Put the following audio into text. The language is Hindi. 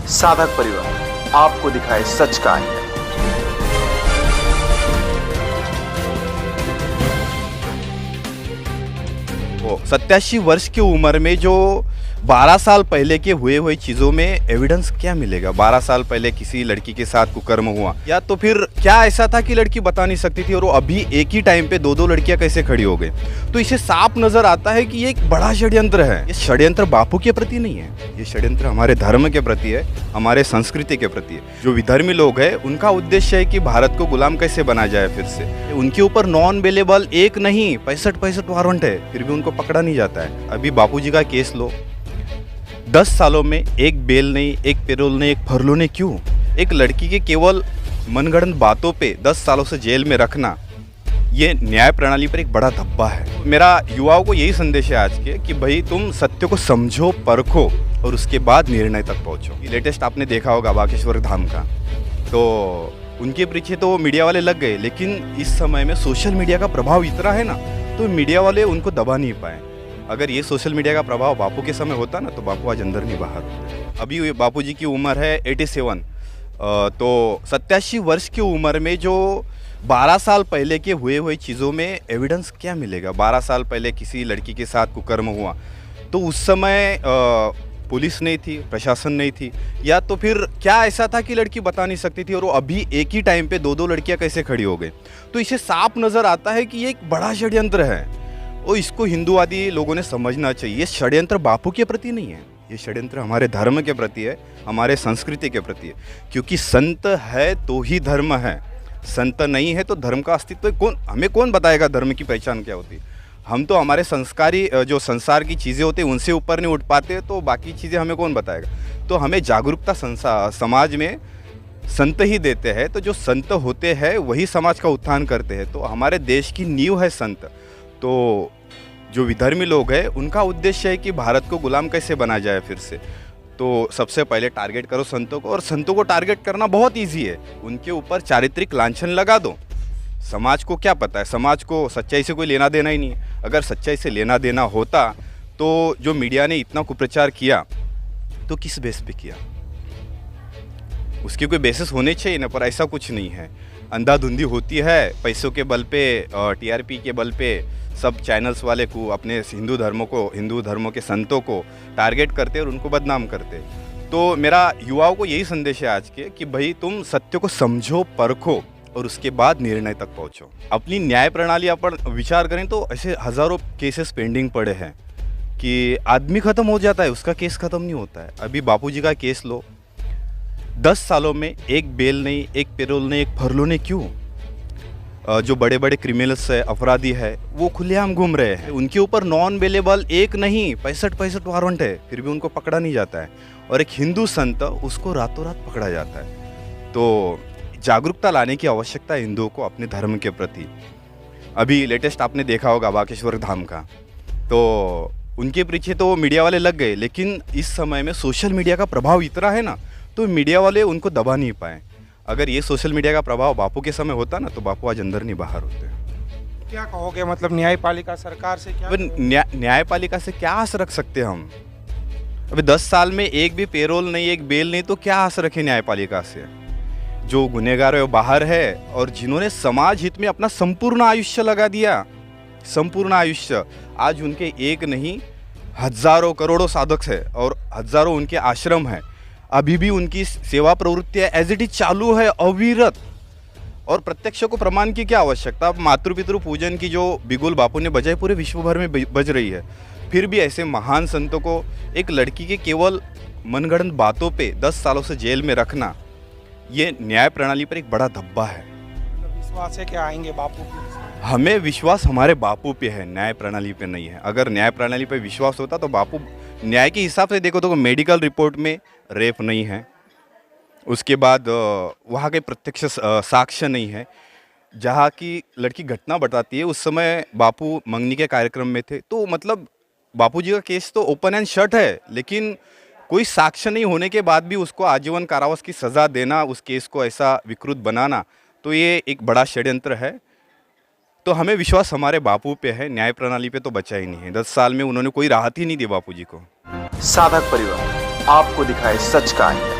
साधक परिवार आपको दिखाए सच का आईना। वो 87 वर्ष की उम्र में जो 12 साल पहले के हुए चीज़ों में एविडेंस क्या मिलेगा? 12 साल पहले किसी लड़की के साथ कुकर्म हुआ, या तो फिर क्या ऐसा था कि लड़की बता नहीं सकती थी और वो अभी एक ही टाइम पे दो लड़कियां कैसे खड़ी हो गई? तो इसे साफ नजर आता है कि ये एक बड़ा षड्यंत्र है। ये षड्यंत्र बापू के प्रति नहीं है, ये षड्यंत्र हमारे धर्म के प्रति है, हमारे संस्कृति के प्रति है। जो विधर्मी लोग हैं उनका उद्देश्य है कि भारत को गुलाम कैसे बना जाए फिर से। उनके ऊपर नॉन बेलेबल एक नहीं 65 वारंट है, फिर भी उनको पकड़ा नहीं जाता है। अभी बापू जी का केस लो, 10 सालों में एक बेल नहीं, एक पेरोल नहीं, एक फरलो नहीं। क्यों? एक लड़की के केवल मनगढ़ंत बातों पे 10 सालों से जेल में रखना, ये न्याय प्रणाली पर एक बड़ा धब्बा है। मेरा युवाओं को यही संदेश है आज के कि भाई तुम सत्य को समझो, परखो और उसके बाद निर्णय तक पहुंचो। लेटेस्ट आपने देखा होगा बागेश्वर धाम का, तो उनके पीछे तो मीडिया वाले लग गए, लेकिन इस समय में सोशल मीडिया का प्रभाव इतना है ना, तो मीडिया वाले उनको दबा नहीं पाए। अगर ये सोशल मीडिया का प्रभाव बापू के समय होता ना, तो बापू आज अंदर नहीं बाहर होते। अभी बापू जी की उम्र है 87, तो 87 वर्ष की उम्र में जो 12 साल पहले के हुए चीज़ों में एविडेंस क्या मिलेगा? 12 साल पहले किसी लड़की के साथ कुकर्म हुआ, तो उस समय पुलिस नहीं थी, प्रशासन नहीं थी, या तो फिर क्या ऐसा था कि लड़की बता नहीं सकती थी और वो अभी एक ही टाइम पे दो लड़कियां कैसे खड़ी हो गई? तो इसे साफ नज़र आता है कि ये एक बड़ा षड्यंत्र है और इसको हिंदूवादी लोगों ने समझना चाहिए। ये षड्यंत्र बापू के प्रति नहीं है, ये षड्यंत्र हमारे धर्म के प्रति है, हमारे संस्कृति के प्रति है। क्योंकि संत है तो ही धर्म है, संत नहीं है तो धर्म का अस्तित्व हमें कौन बताएगा? धर्म की पहचान क्या होती? हम तो हमारे संस्कारी जो संसार की चीज़ें होती हैं उनसे ऊपर नहीं उठ पाते, तो बाकी चीज़ें हमें कौन बताएगा? तो हमें जागरूकता समाज में संत ही देते हैं। तो जो संत होते हैं वही समाज का उत्थान करते हैं। तो हमारे देश की नींव है संत। तो जो विधर्मी लोग हैं उनका उद्देश्य है कि भारत को गुलाम कैसे बना जाए फिर से। तो सबसे पहले टारगेट करो संतों को, और संतों को टारगेट करना बहुत इजी है। उनके ऊपर चारित्रिक लांछन लगा दो। समाज को क्या पता है? समाज को सच्चाई से कोई लेना देना ही नहीं है। अगर सच्चाई से लेना देना होता तो जो मीडिया ने इतना कुप्रचार किया तो किस बेस पे किया? उसके कोई बेसिस होने चाहिए ना, पर ऐसा कुछ नहीं है। अंधाधुंधी होती है पैसों के बल पे, टीआरपी के बल पे सब चैनल्स वाले को अपने हिंदू धर्मों के संतों को टारगेट करते और उनको बदनाम करते। तो मेरा युवाओं को यही संदेश है आज के कि भाई तुम सत्य को समझो, परखो और उसके बाद निर्णय तक पहुंचो। अपनी न्याय प्रणाली अपन विचार करें तो ऐसे हज़ारों केसेस पेंडिंग पड़े हैं कि आदमी ख़त्म हो जाता है, उसका केस ख़त्म नहीं होता है। अभी बापू जी का केस लो, 10 सालों में एक बेल नहीं, एक पेरोल नहीं, एक फरलो नहीं। क्यों? जो बड़े बड़े क्रिमिनल्स है, अपराधी है, वो खुलेआम घूम रहे हैं। उनके ऊपर नॉन बेलेबल एक नहीं 65 वारंट है, फिर भी उनको पकड़ा नहीं जाता है। और एक हिंदू संत, उसको रातों रात पकड़ा जाता है। तो जागरूकता लाने की आवश्यकता है हिंदुओं को अपने धर्म के प्रति। अभी लेटेस्ट आपने देखा होगा बागेश्वर धाम का, तो उनके पीछे तो मीडिया वाले लग गए, लेकिन इस समय में सोशल मीडिया का प्रभाव इतना है ना, तो मीडिया वाले उनको दबा नहीं पाए। अगर ये सोशल मीडिया का प्रभाव बापू के समय होता ना, तो बापू आज अंदर नहीं बाहर होते। क्या कहोगे? मतलब न्यायपालिका सरकार से क्या न्यायपालिका से क्या आस रख सकते हैं हम? अभी 10 साल में एक भी पेरोल नहीं, एक बेल नहीं, तो क्या आस रखें न्यायपालिका से? जो गुनहगार है वो बाहर है, और जिन्होंने समाज हित में अपना संपूर्ण आयुष्य लगा दिया, संपूर्ण आयुष्य, आज उनके एक नहीं हजारों करोड़ों साधक है और हजारों उनके आश्रम है। अभी भी उनकी सेवा प्रवृत्तियाँ एज इट इज चालू है, अविरत। और प्रत्यक्ष को प्रमाण की क्या आवश्यकता? अब मातृ पितृ पूजन की जो बिगुल बापू ने बजाई पूरे विश्व भर में बज रही है। फिर भी ऐसे महान संतों को एक लड़की के केवल मनगढ़ंत बातों पे 10 सालों से जेल में रखना, ये न्याय प्रणाली पर एक बड़ा धब्बा है। विश्वास है कि आएंगे बापू की? हमें विश्वास हमारे बापू पे है, न्याय प्रणाली पे नहीं है। अगर न्याय प्रणाली पे विश्वास होता तो बापू, न्याय के हिसाब से देखो तो मेडिकल रिपोर्ट में रेप नहीं है, उसके बाद वहाँ के प्रत्यक्ष साक्ष्य नहीं है। जहाँ की लड़की घटना बताती है उस समय बापू मंगनी के कार्यक्रम में थे। तो मतलब बापू जी का केस तो ओपन एंड शट है, लेकिन कोई साक्ष्य नहीं होने के बाद भी उसको आजीवन कारावास की सज़ा देना, उस केस को ऐसा विकृत बनाना, तो ये एक बड़ा षड्यंत्र है। तो हमें विश्वास हमारे बापू पे है, न्याय प्रणाली पे तो बचा ही नहीं है। 10 साल में उन्होंने कोई राहत ही नहीं दी बापू जी को। साधक परिवार आपको दिखाए सच का आईना।